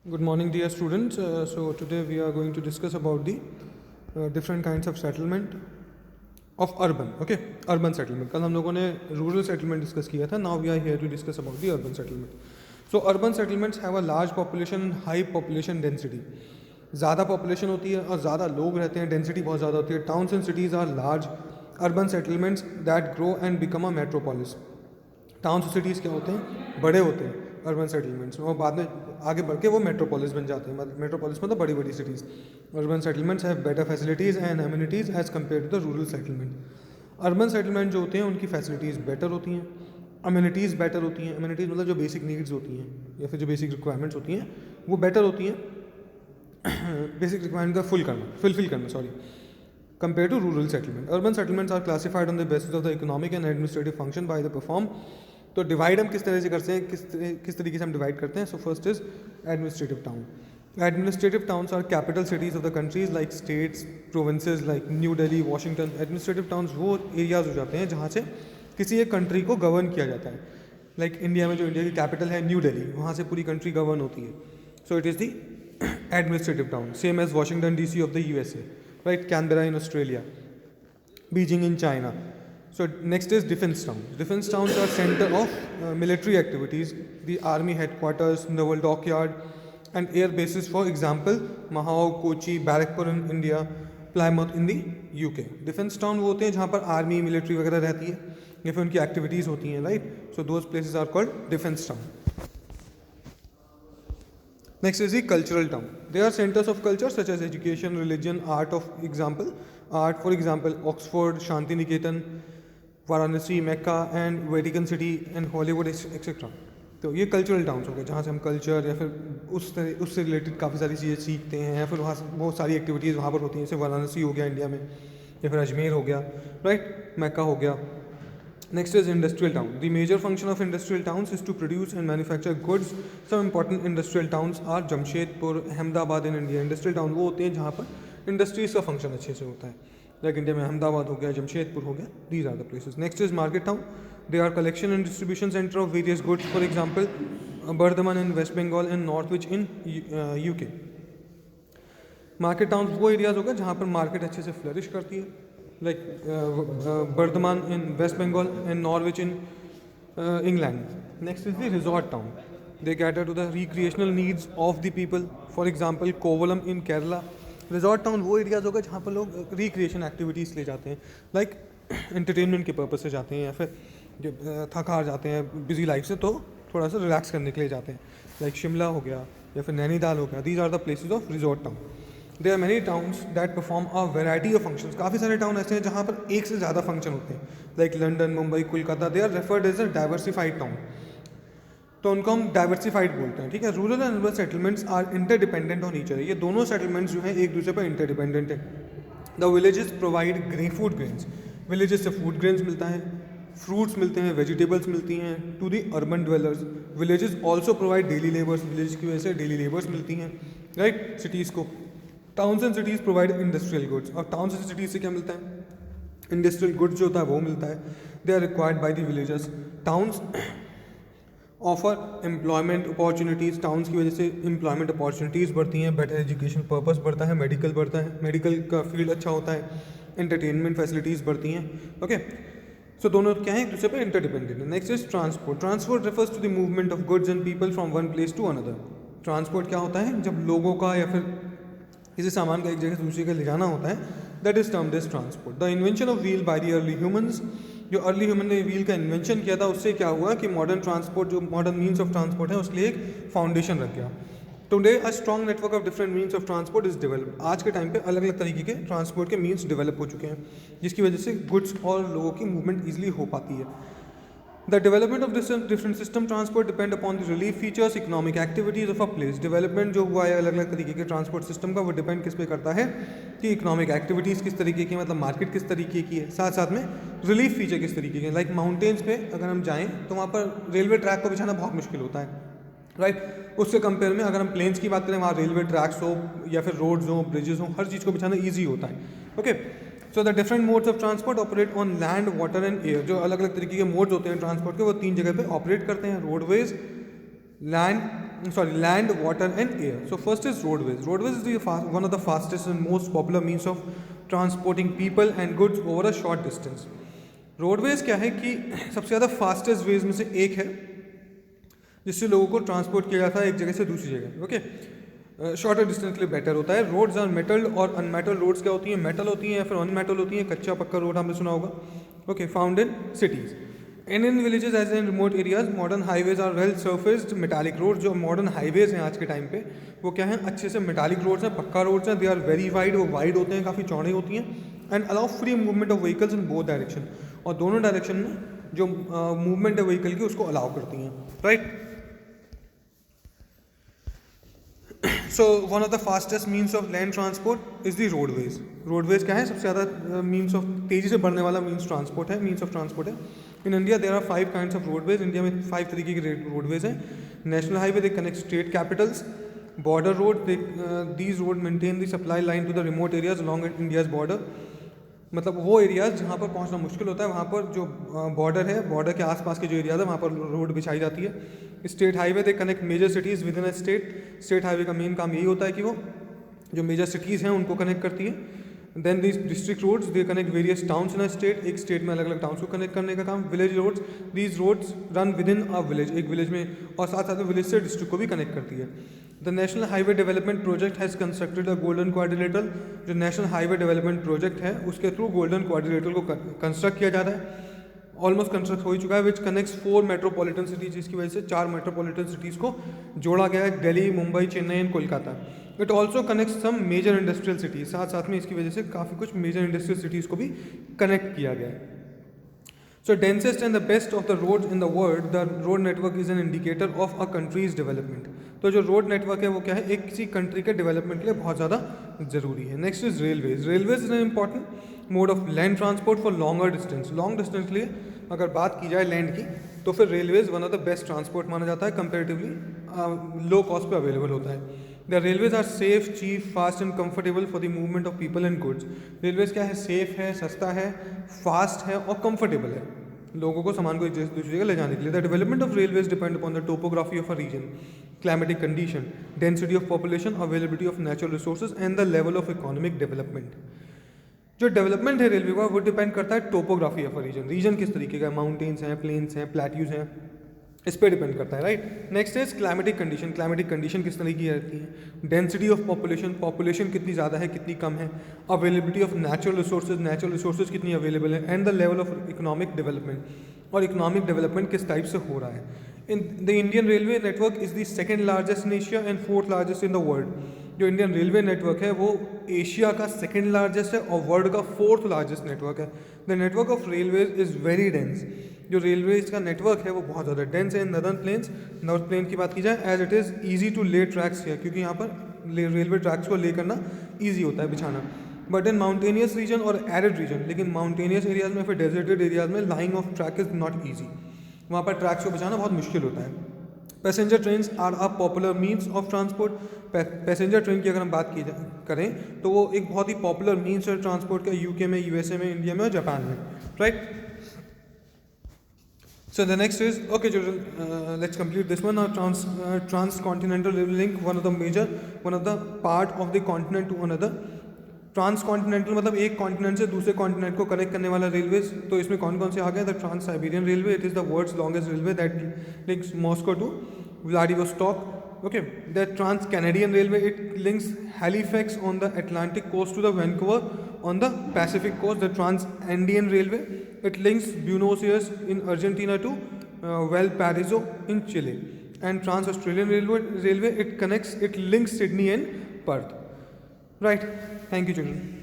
Good morning, dear students. So today we are going to discuss about the different kinds of settlement of urban. Okay, urban settlement. कल हम लोगों ने rural settlement discuss किया था. Now we are here to discuss about the urban settlement. So urban settlements have a large population, high population density. ज़्यादा population होती है और ज़्यादा लोग रहते हैं, density बहुत ज़्यादा होती है. Towns and cities are large urban settlements that grow and become a metropolis. Towns और सिटीज़ क्या होते हैं, बड़े होते हैं अर्बन सेटलमेंट्स, और बाद में आगे बढ़ के वो मेट्रोपोलिस बन जाते हैं. मतलब मेट्रोपोलिस मतलब बड़ी बड़ी cities. Urban settlements have better facilities and amenities as compare to the rural settlement. Urban settlement जो होते हैं उनकी फैसिलिटीज़ बेटर होती हैं, अम्यूनिटीज़ बेटर होती हैं. अम्यूनिटीज़ मतलब जो बेसिक नीड्स होती हैं या फिर जो बेसिक रिक्वायरमेंट्स होती हैं वो बेटर होती हैं. बेसिक रिक्वायरमेंट का फुलफिल करना compared to rural settlement. Urban settlements are classified on the basis of the economic and administrative function by the perform. तो डिवाइड हम किस तरह से करते हैं, किस तरीके से हम डिवाइड करते हैं. So first is administrative town. Administrative towns are capital cities of the countries like states, provinces like new Delhi, Washington. Administrative towns वो एरियाज हो जाते हैं जहाँ से किसी एक कंट्री को गवर्न किया जाता है. लाइक इंडिया में जो इंडिया की कैपिटल है न्यू दिल्ली, वहाँ से पूरी कंट्री गवर्न होती है. So it is the administrative town. Same as Washington DC of the USA, right? Canberra in Australia, Beijing in China. So next is defense towns. Defense towns are center of military activities, the army headquarters, naval dockyard and air bases. For example, Mahao, Kochi, Barrackpore in India, Plymouth in the UK. Defense town वो होते हैं जहाँ पर army military वगैरह रहती है या फिर उनकी एक्टिविटीज़ होती हैं, right? So those places are called defense town. Next is the cultural town. They are centers of culture such as education, religion, art. For example, Oxford, Shanti Niketan, Varanasi, Mecca and Vatican City and Hollywood, etc. तो ये cultural towns हो गए जहाँ से हम culture या फिर उससे रिलेटेड काफ़ी सारी चीज़ें सीखते हैं या फिर वहाँ से बहुत सारी एक्टिविटीज़ वहाँ पर होती हैं. जैसे वाराणसी हो गया इंडिया में, या फिर अजमेर हो गया, राइट, मैक्का हो गया. Next is industrial town. The major function of industrial towns is to produce and manufacture goods. Some important industrial towns are Jamshedpur, Ahmedabad in India. Industrial town वो होते हैं जहाँ पर इंडस्ट्रीज़ का फंक्शन अच्छे से होता है. लाइक इंडिया में अहमदाबाद हो गया, जमशेदपुर हो गया. These are the places. Next is market town. They are collection and distribution center of various goods. For example, Bardhaman in West Bengal and Northwich in UK. Market town वो areas होगा जहाँ पर market अच्छे से flourish करती है, like Bardhaman in West Bengal and Norwich in England. Next is the resort town. They cater to the recreational needs of the people. For example, Kovalam in Kerala. Resort town वो areas होगा जहाँ पर लोग recreation activities ले जाते हैं, like entertainment के purpose से जाते हैं या फिर जब थक हार जाते हैं बिजी लाइफ से तो थोड़ा सा रिलैक्स करने के लिए जाते हैं. लाइक शिमला हो गया या फिर नैनीताल हो गया. These are the places of resort town. There are many towns that perform a variety of functions. काफ़ी सारे टाउन ऐसे हैं जहाँ पर एक से ज़्यादा फंक्शन होते हैं, like London, Mumbai, Kolkata. They are referred as a diversified town. तो उनको हम डाइवर्सिफाइड बोलते हैं, ठीक है. Rural and urban settlements are interdependent on each other. ये दोनों सेटलमेंट्स जो हैं एक दूसरे पर इंटरडिपेंडेंट हैं. The villages provide food grains. Villages से फूड ग्रेन्स मिलता है, फ्रूट्स मिलते हैं, वेजिटेबल्स मिलती हैं to the urban dwellers. Villages also provide daily labours. Village की वजह से डेली लेबर्स मिलती हैं, राइट, सिटीज़ को. Towns and cities provide industrial goods. और टाउन्स एंड सिटीज़ से क्या मिलता है, इंडस्ट्रियल गुड्स जो होता है वो मिलता है. They are required by the villagers. Towns offer employment opportunities. Towns की वजह से एम्प्लॉयमेंट अपॉर्चुनिटीज़ बढ़ती हैं, बेटर एजुकेशन पर्पस बढ़ता है, मेडिकल बढ़ता है, मेडिकल का फील्ड अच्छा होता है, एंटरटेनमेंट फैसिलिटीज़ बढ़ती हैं. ओके, सो दोनों क्या है एक दूसरे पर इंटरडिपेंडेंट है. Next is transport. Transport refers to the movement of goods and people from one place to another. Transport क्या होता है, जब लोगों का या फिर किसी सामान का एक जगह से दूसरी जगह ले जाना होता है, that is termed as transport. The invention of wheel by the early humans. जो अर्ली ह्यूमन ने व्हील का इन्वेंशन किया था उससे क्या हुआ कि मॉडर्न ट्रांसपोर्ट, जो मॉडर्न मीन्स ऑफ ट्रांसपोर्ट है, उसके लिए एक फाउंडेशन रख गया. Today a strong network of different means of transport is develop. आज के टाइम पे अलग अलग तरीके के ट्रांसपोर्ट के मीन्स डेवलप हो चुके हैं, जिसकी वजह से गुड्स और लोगों की मूवमेंट ईजिली हो पाती है. The development of this different system transport depend upon the relief features, economic activities of a place. Development जो हुआ है अलग अलग तरीके के ट्रांसपोर्ट सिस्टम का, वो डिपेंड किस पे करता है कि इकोनॉमिक एक्टिविटीज़ किस तरीके की, मतलब मार्केट किस तरीके की है, साथ साथ में रिलीफ फीचर किस तरीके के. लाइक माउंटेन्स पे अगर हम जाएँ तो वहाँ पर रेलवे ट्रैक को बिछाना बहुत मुश्किल होता है, राइट. उसके कंपेयर में अगर हम प्लेन्स की बात करें, वहाँ रेलवे ट्रैक्स हो या फिर रोड्स हो, ब्रिजेस हो, हर चीज़ को बिछाना ईजी होता है. Okay, so the different modes of transport operate on land, water and air. जो अलग अलग तरीके के मोड्स होते हैं ट्रांसपोर्ट के, वो तीन जगह पे ऑपरेट करते हैं, roadways, land land, water and air. So first is roadways. Roadways is one of the fastest and most popular means of transporting people and goods over a short distance. Roadways क्या है कि सबसे ज़्यादा fastest veg में से एक है जिससे लोगों को ट्रांसपोर्ट किया जाता है एक जगह से दूसरी जगह. ओके, शॉर्टर डिस्टेंस के लिए बेटर होता है. रोड्स आर मेटल्ड और अनमेटल रोड्स क्या होती हैं, मेटल होती हैं या फिर अनमेटल होती हैं. कच्चा पक्का रोड आपने सुना होगा. Okay, found in cities and in villages as in remote areas. Modern highways are well surfaced metallic road. जो मॉडर्न हाईवेज हैं आज के टाइम पे वो क्या है, अच्छे से मेटालिक रोड्स हैं, पक्का रोड्स हैं. दे आर वेरी वाइड, वो वाइड होते हैं, काफ़ी चौड़े होती हैं. And allow free movement of vehicles in both direction. और दोनों डायरेक्शन में जो मूवमेंट है व्हीकल की उसको अलाउ करती हैं. Right. So one of the fastest means of land transport is the roadways. Roadways क्या है, सबसे ज़्यादा मीन्स ऑफ तेज़ी से बढ़ने वाला मीन्स ऑफ ट्रांसपोर्ट है. In India there are 5 kinds of roadways. India में 5 तरीके की रोडवेज हैं. National highway, they connect state capitals. Border road, these road maintain the supply line to the remote areas along India's border. मतलब वो areas जहाँ पर पहुँचना मुश्किल होता है वहाँ पर जो बॉर्डर है, बॉर्डर के आसपास के जो एरियाज है वहाँ पर रोड बिछाई जाती है. State highway, they connect major cities within a state. State highway का मेन काम यही होता है कि वो जो मेजर सिटीज़ हैं उनको कनेक्ट करती है. Then these district roads, they connect various towns in a state. एक स्टेट में अलग अलग टाउन्स को कनेक्ट करने का काम. Village roads, these roads run within a village, एक विलेज में, और साथ साथ में विलेज से डिस्ट्रिक्ट को भी कनेक्ट करती है. The national highway development project has constructed a golden quadrilateral. जो नेशनल हाईवे डेवलपमेंट प्रोजेक्ट है उसके थ्रू गोल्डन क्वाड्रिलेटरल को कंस्ट्रक्ट किया जाता है. ऑलमोस्ट कंस्ट्रक्ट हो ही चुका है. विच कनेक्ट्स 4 मेट्रोपॉलिटन सिटीज़, जिसकी वजह से 4 मेट्रोपॉलिटन सिटीज़ को जोड़ा गया है. Delhi, Mumbai, Chennai and Kolkata. It also connects some major industrial cities. साथ साथ में इसकी वजह से काफ़ी कुछ मेजर इंडस्ट्रियल सिटीज़ को भी कनेक्ट किया गया है. So densest and the best of the roads in the world, the road network is an indicator of a country's development. तो जो रोड नेटवर्क है वो क्या है, एक किसी कंट्री के डेवलपमेंट के लिए बहुत ज़्यादा ज़रूरी है. Next is railways. Railways is an important mode of land transport for longer distance. Long distance के लिए अगर बात की जाए लैंड की तो फिर railways one of the best transport माना जाता है. कंपेरेटिवली लो कॉस्ट पे अवेलेबल होता है. The railways are safe, cheap, fast and comfortable for the movement of people and goods. Railways क्या है, सेफ है, सस्ता है, फास्ट है और कंफर्टेबल है लोगों को सामान को एक दूसरी जगह ले जाने के लिए. The development of railways depend upon the topography of a region, climatic condition, density of population, availability of natural resources and the level of economic development. जो डेवलपमेंट है रेलवे का वो डिपेंड करता है topography of a region. Region किस तरीके का, mountains हैं, प्लेन्स हैं, प्लेट्यूज हैं, इस पर डिपेंड करता है. Right. Next is climatic condition. Climatic condition किस तरीके की रहती है. डेंसिटी ऑफ पॉपुलेशन, पॉपुलेशन कितनी ज़्यादा है कितनी कम है. Availability of natural resources, natural resources कितनी अवेलेबल है. And the level of economic development, और इकोनॉमिक डेवलपमेंट किस टाइप से हो रहा है. In the Indian railway network is the second largest in Asia and 4th largest in the world. जो Indian railway network है वो एशिया का सेकेंड लार्जेस्ट है और वर्ल्ड का 4th लार्जेस्ट नेटवर्क है. The network of railways is very dense. जो railways का नेटवर्क है वो बहुत ज़्यादा डेंस है. नॉर्थ प्लेन की बात की जाए, as it is easy to lay tracks है, क्योंकि यहाँ पर रेलवे ट्रैक्स को ले करना ईजी होता है बिछाना. बट इन माउंटेनियस रीजन और एरिड रीजन, लेकिन माउंटेनियस एरियाज में फिर डेजर्टेड एरियाज में laying of track is not easy. वहाँ पर ट्रैक्स को बिछाना बहुत मुश्किल होता है. Passenger trains are a popular means of transport. Passenger train की अगर हम बात करें तो वो एक बहुत ही पॉपुलर मीन्स है ट्रांसपोर्ट का, यूके में, यूएसए में, इंडिया में और जापान में. Right. So the next is, okay children, let's complete this one. Now transcontinental rail link, one of the part of the continent to another. Transcontinental मतलब एक continent से दूसरे कॉन्टिनेंट को कनेक्ट करने वाला रेलवेज. तो इसमें कौन कौन से आ गए. The trans Siberian railway, it is the world's longest railway that links Moscow to Vladivostok. Okay, the Trans-Canadian Railway, it links Halifax on the Atlantic coast to the Vancouver on the Pacific coast. The Trans-Andean Railway, it links Buenos Aires in Argentina to Valparaiso in Chile. And Trans-Australian Railway, it links Sydney and Perth. Right. Thank you, children.